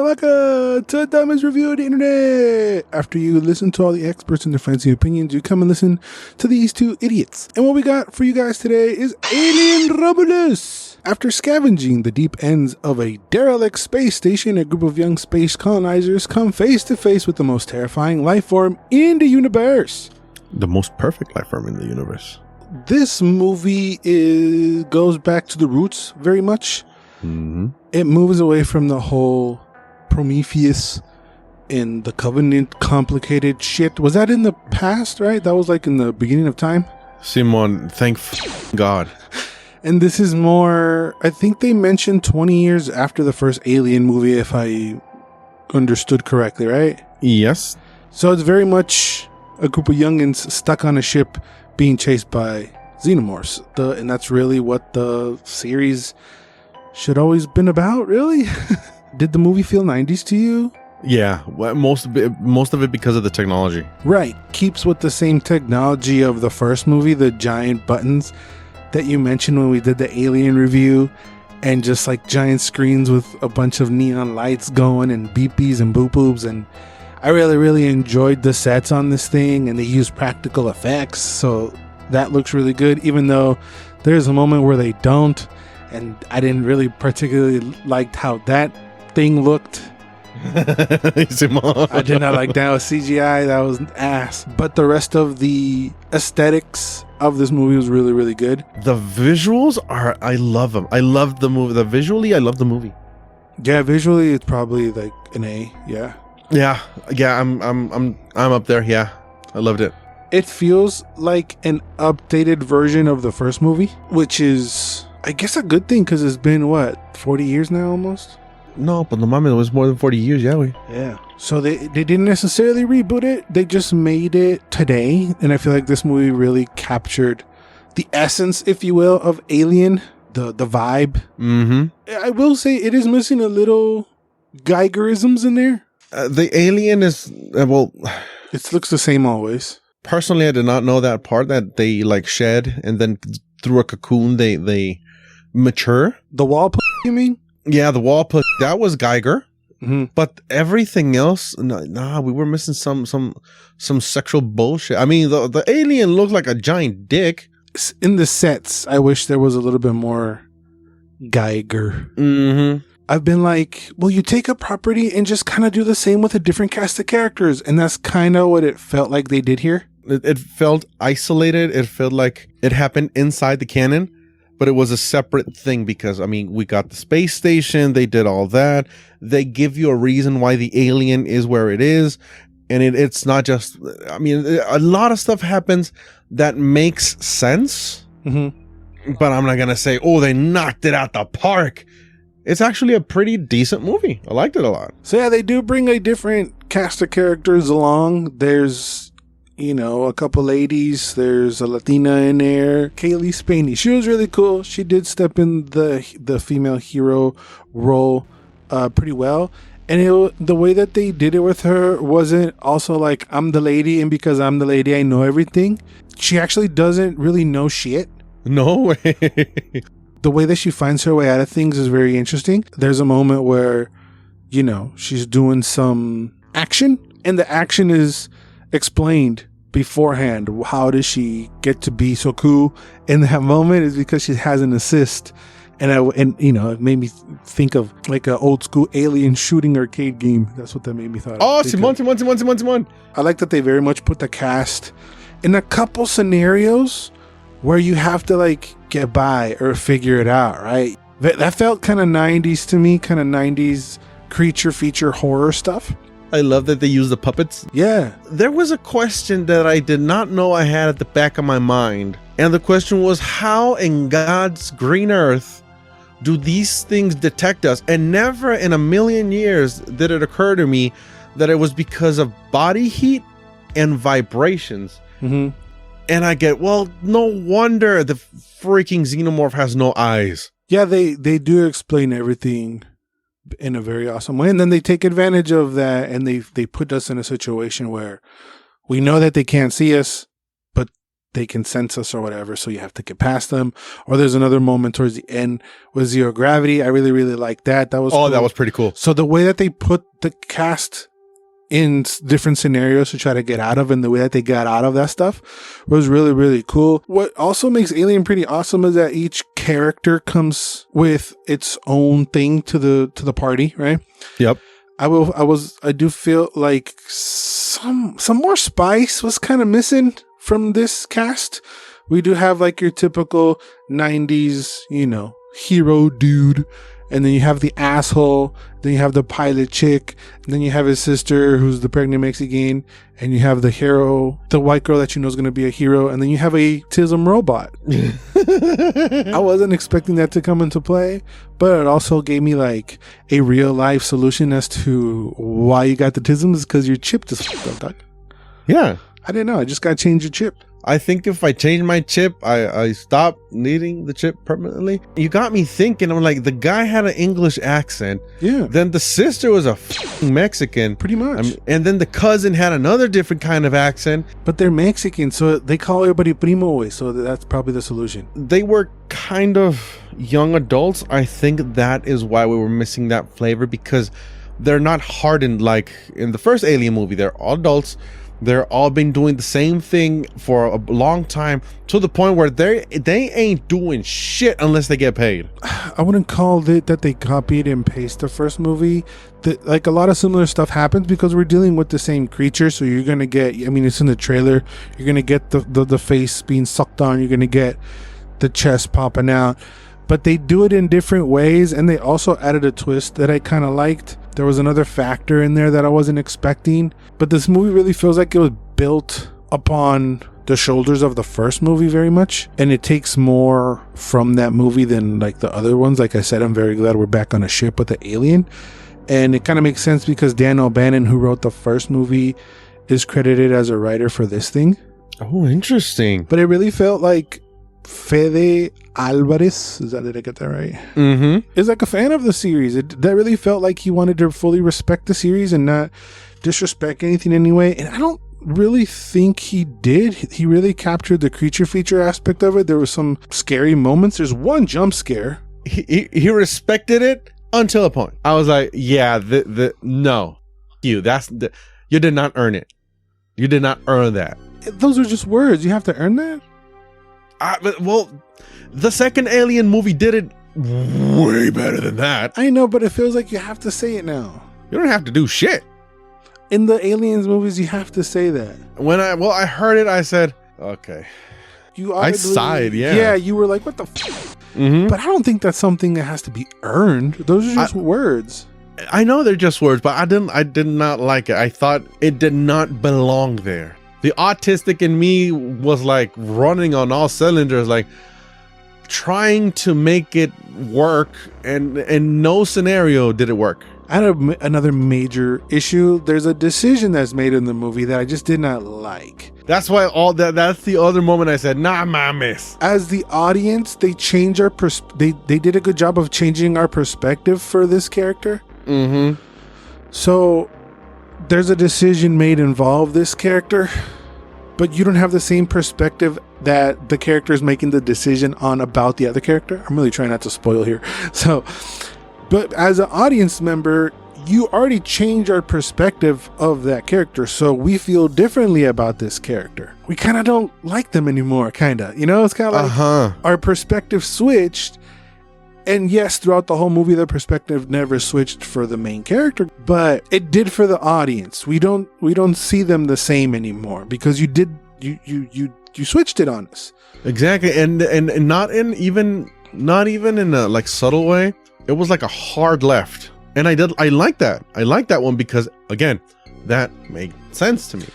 welcome to the dumbest review of the internet. After you listen to all the experts and their fancy opinions, you come and listen to these two idiots. And what we got for you guys today is Alien Romulus. After scavenging the deep ends of a derelict space station, a group of young space colonizers come face to face with the most terrifying life form in the universe. The most perfect life form in the universe. This movie goes back to the roots very much. Mm-hmm. It moves away from the whole Prometheus and the Covenant complicated shit. Was that in the past, right? That was like in the beginning of time? Simon, thank God. And this is more, I think they mentioned 20 years after the first Alien movie, if I understood correctly, right? Yes. So it's very much a group of youngins stuck on a ship being chased by xenomorphs. And that's really what the series should always been about, really. Did the movie feel 90s to you? Yeah, most of it because of the technology. Right. Keeps with the same technology of the first movie, the giant buttons that you mentioned when we did the Alien review, and just like giant screens with a bunch of neon lights going and beepies and boop boops. And I really, really enjoyed the sets on this thing, and they used practical effects, so that looks really good, even though there's a moment where they don't. And I didn't really particularly like how that thing looked. I did not like that. It was CGI. That was ass. But the rest of the aesthetics of this movie was really, really good. The visuals are, I love them. I love the movie. Visually, I love the movie. Yeah, visually, it's probably like an A. Yeah. Yeah. I'm up there. Yeah, I loved it. It feels like an updated version of the first movie, which is, I guess, a good thing because it's been, what, 40 years now almost? No, but no mames, it was more than 40 years, yeah. Yeah. So they didn't necessarily reboot it. They just made it today. And I feel like this movie really captured the essence, if you will, of Alien, the vibe. Mm-hmm. I will say it is missing a little Geigerisms in there. The Alien is, it looks the same always. Personally, I did not know that part that they like shed and then through a cocoon they mature. The wall, you mean? Yeah, the wall put that was Geiger, mm-hmm. But everything else, nah, we were missing some sexual bullshit. I mean, the alien looked like a giant dick. In the sets, I wish there was a little bit more Geiger. Mm-hmm. I've been like, well, you take a property and just kind of do the same with a different cast of characters, and that's kind of what it felt like they did here. It felt isolated. It felt like it happened inside the canon. But it was a separate thing because, I mean, we got the space station. They did all that. They give you a reason why the alien is where it is. And it's not just, I mean, a lot of stuff happens that makes sense. Mm-hmm. But I'm not going to say, oh, they knocked it out the park. It's actually a pretty decent movie. I liked it a lot. So, yeah, they do bring a different cast of characters along. There's, a couple ladies. There's a Latina in there. Kaylee Spaney. She was really cool. She did step in the female hero role pretty well. And the way that they did it with her wasn't also like, I'm the lady, and because I'm the lady, I know everything. She actually doesn't really know shit. No way. The way that she finds her way out of things is very interesting. There's a moment where, she's doing some action, and the action is explained beforehand. How does she get to be so cool in that moment? Is because she has an assist, and it made me think of like an old school alien shooting arcade game. That's what that made me thought. Oh, Simon. I like that they very much put the cast in a couple scenarios where you have to like get by or figure it out, right? That felt kind of 90s to me, kind of 90s creature feature horror stuff. I love that they use the puppets. Yeah. There was a question that I did not know I had at the back of my mind. And the question was, how in God's green earth do these things detect us? And never in a million years did it occur to me that it was because of body heat and vibrations. Mm-hmm. And I get, well, no wonder the freaking xenomorph has no eyes. Yeah, they do explain everything in a very awesome way, and then they take advantage of that, and they put us in a situation where we know that they can't see us, but they can sense us or whatever, so you have to get past them. Or there's another moment towards the end with zero gravity. I really, really like that. That was cool. That was pretty cool. So the way that they put the cast in different scenarios to try to get out of, and the way that they got out of that stuff was really, really cool. What also makes Alien pretty awesome is that each character comes with its own thing to the party, right? Yep. I do feel like some more spice was kind of missing from this cast. We do have like your typical 90s, hero dude. And then you have the asshole. Then you have the pilot chick. And then you have his sister, who's the pregnant Mexican. And you have the hero, the white girl that you know is going to be a hero. And then you have a tism robot. I wasn't expecting that to come into play, but it also gave me like a real life solution as to why you got the tism, is because your chip just fucked up, dog. Yeah. I didn't know. I just got to change your chip. I think if I change my chip, I stop needing the chip permanently. You got me thinking. I'm like, the guy had an English accent. Yeah. Then the sister was a Mexican. Pretty much. And then the cousin had another different kind of accent. But they're Mexican, so they call everybody primo, so that's probably the solution. They were kind of young adults. I think that is why we were missing that flavor, because they're not hardened like in the first Alien movie. They're all adults. They're all been doing the same thing for a long time, to the point where they ain't doing shit unless they get paid. I wouldn't call it that they copied and pasted the first movie. Like a lot of similar stuff happens because we're dealing with the same creature. So you're going to get, it's in the trailer, you're going to get the face being sucked on. You're going to get the chest popping out. But they do it in different ways, and they also added a twist that I kind of liked. There was another factor in there that I wasn't expecting. But this movie really feels like it was built upon the shoulders of the first movie very much. And it takes more from that movie than like the other ones. Like I said, I'm very glad we're back on a ship with the alien. And it kind of makes sense because Dan O'Bannon, who wrote the first movie, is credited as a writer for this thing. Oh, interesting. But it really felt like Fede Alvarez, did I get that right? Mm-hmm. Is like a fan of the series. That really felt like he wanted to fully respect the series and not disrespect anything anyway. And I don't really think he did. He really captured the creature feature aspect of it. There were some scary moments. There's one jump scare. He respected it until a point. I was like, yeah, no, you did not earn it. You did not earn that. Those are just words. You have to earn that. Well, the second Alien movie did it way better than that. I know, but it feels like you have to say it now. You don't have to do shit. In the Aliens movies, you have to say that. When I heard it, I said, okay. I sighed, yeah. Yeah, you were like, what the f-? Mm-hmm. But I don't think that's something that has to be earned. Those are just words. I know they're just words, but I did not like it. I thought it did not belong there. The autistic in me was like running on all cylinders, like trying to make it work, and in no scenario did it work. I had another major issue. There's a decision that's made in the movie that I just did not like. That's why that's the other moment I said, nah, mames. As the audience, they change our they did a good job of changing our perspective for this character. Mm-hmm. So there's a decision made involve this character, but you don't have the same perspective that the character is making the decision on about the other character. I'm really trying not to spoil here. So, but as an audience member, you already changed our perspective of that character. So we feel differently about this character. We kind of don't like them anymore, kind of. It's kind of like our perspective switched. And yes, throughout the whole movie, the perspective never switched for the main character, but it did for the audience. We don't see them the same anymore because you switched it on us. Exactly, and not even in a like subtle way. It was like a hard left, and I like that. I like that one because again, that made sense to me.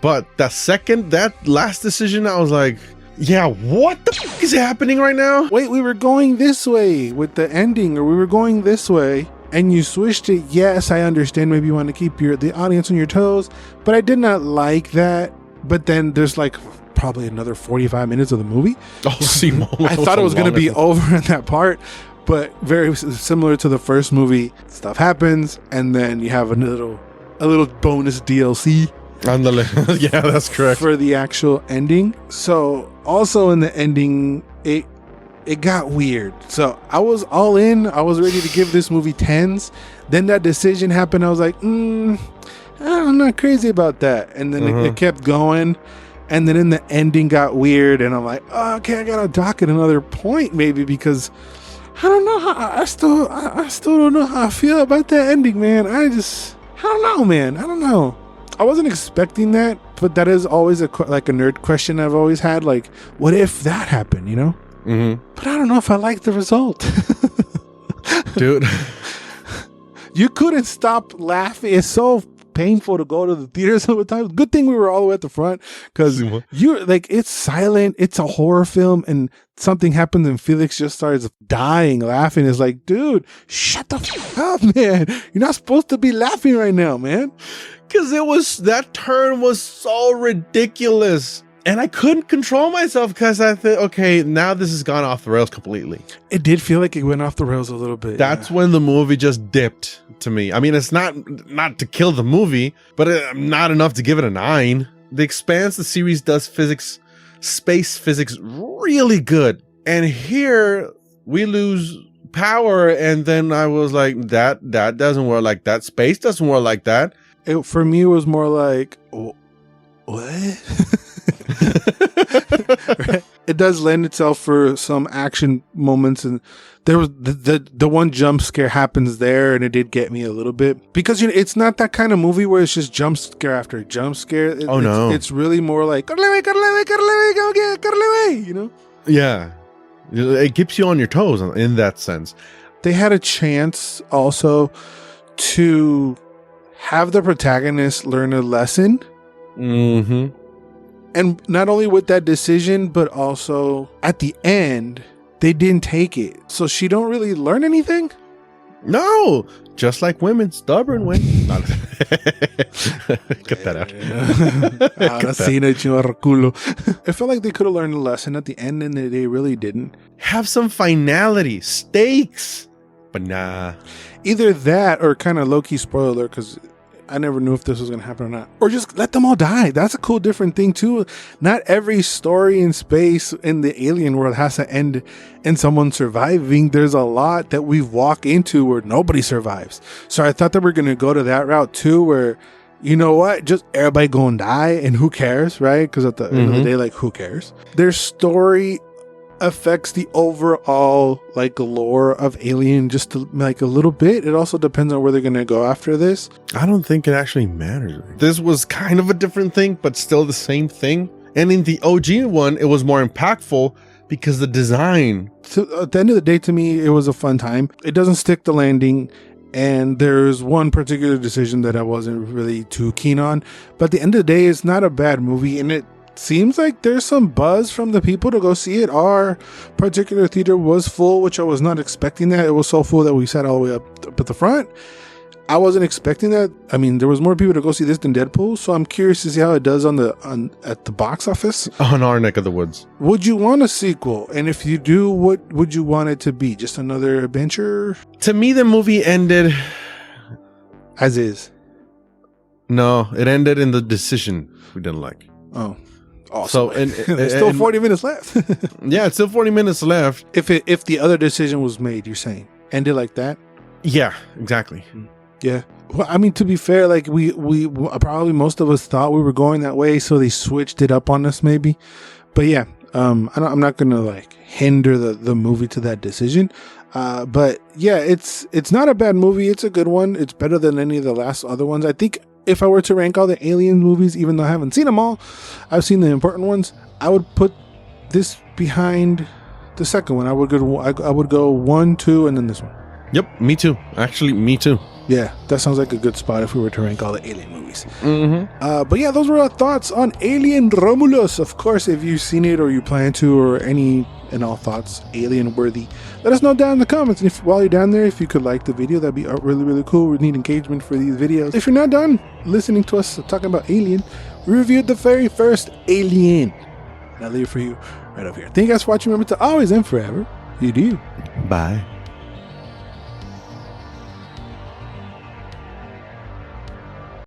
But that last decision, I was like, yeah, what the f*** is happening right now? Wait, we were going this way with the ending, or we were going this way, and you switched it. Yes, I understand. Maybe you want to keep the audience on your toes, but I did not like that. But then there's like probably another 45 minutes of the movie. Oh, see, I thought it was going to be over in that part, but very similar to the first movie. Stuff happens, and then you have a little bonus DLC. Ándale. Yeah, that's correct. for the actual ending. So also in the ending, it got weird. So I was all in. I was ready to give this movie 10s. Then that decision happened. I was like, I'm not crazy about that. And then it kept going. And then in the ending got weird. And I'm like, oh, okay, I gotta dock it another point maybe, because I don't know how I still don't know how I feel about that ending, man. I don't know, man. I don't know. I wasn't expecting that, but that is always a nerd question I've always had. Like, what if that happened, you know? Mm-hmm. But I don't know if I like the result. Dude. You couldn't stop laughing. It's so painful to go to the theater sometimes. Good thing we were all the way at the front, because you're like, it's silent. It's a horror film, and something happens and Felix just starts dying laughing. It's like, dude, shut the fuck up, man. You're not supposed to be laughing right now, man. Because that turn was so ridiculous. And I couldn't control myself because I thought, okay, now this has gone off the rails completely. It did feel like it went off the rails a little bit. That's when the movie just dipped to me. I mean, it's not to kill the movie, but not enough to give it a 9. The Expanse, the series, does space physics really good. And here we lose power. And then I was like, that doesn't work like that. Space doesn't work like that. For me, it was more like, what? Right? It does lend itself for some action moments, and there was the one jump scare happens there, and it did get me a little bit, because it's not that kind of movie where it's just jump scare after jump scare. It's really more like, you know? Yeah, it keeps you on your toes in that sense. They had a chance also to have the protagonist learn a lesson. Mm-hmm. And not only with that decision, but also at the end, they didn't take it. So she don't really learn anything? No! Just like women, stubborn women. Cut that out. I felt like they could have learned a lesson at the end, and they really didn't. Have some finality, stakes. But nah. Either that or kind of low-key spoiler, because I never knew if this was going to happen or not. Or just let them all die. That's a cool different thing too. Not every story in space in the alien world has to end in someone surviving. There's a lot that we walk into where nobody survives. So I thought that we're going to go to that route too, where, you know what, just everybody gonna die and who cares, right? Because at the end of the day, like, who cares? Their story affects the overall like lore of Alien just like a little bit. It also depends on where they're gonna go after this. I don't think it actually matters. This was kind of a different thing, but still the same thing. And in the OG one, it was more impactful because the design. So at the end of the day, to me, it was a fun time. It doesn't stick the landing, and there's one particular decision that I wasn't really too keen on. But at the end of the day, it's not a bad movie, and it seems like there's some buzz from the people to go see it. Our particular theater was full, which I was not expecting that. It was so full that we sat all the way up at the front. I wasn't expecting that. I mean, there was more people to go see this than Deadpool, so I'm curious to see how it does at the box office. On our neck of the woods. Would you want a sequel? And if you do, what would you want it to be? Just another adventure? To me, the movie ended as is. No, it ended in the decision we didn't like. Oh. Awesome. So and there's still 40 minutes left. Yeah, it's still 40 minutes left. If the other decision was made, you're saying ended like that? Yeah, exactly. Yeah. Well, I mean, to be fair, like we probably most of us thought we were going that way, so they switched it up on us maybe. But yeah, I'm not gonna like hinder the movie to that decision. But yeah, it's not a bad movie. It's a good one. It's better than any of the last other ones. I think if I were to rank all the Alien movies, even though I haven't seen them all, I've seen the important ones, I would put this behind the second one. I would go 1, 2, and then this one. Yep, me too. Actually, me too. Yeah, that sounds like a good spot if we were to rank all the Alien movies. But yeah, those were our thoughts on Alien Romulus. Of course, if you've seen it or you plan to, or any and all thoughts Alien worthy, let us know down in the comments. And while you're down there, if you could like the video, that'd be really, really cool. We need engagement for these videos. If you're not done listening to us talking about Alien, we reviewed the very first Alien. And I'll leave it for you right over here. Thank you guys for watching. Remember to always and forever, you do. Bye.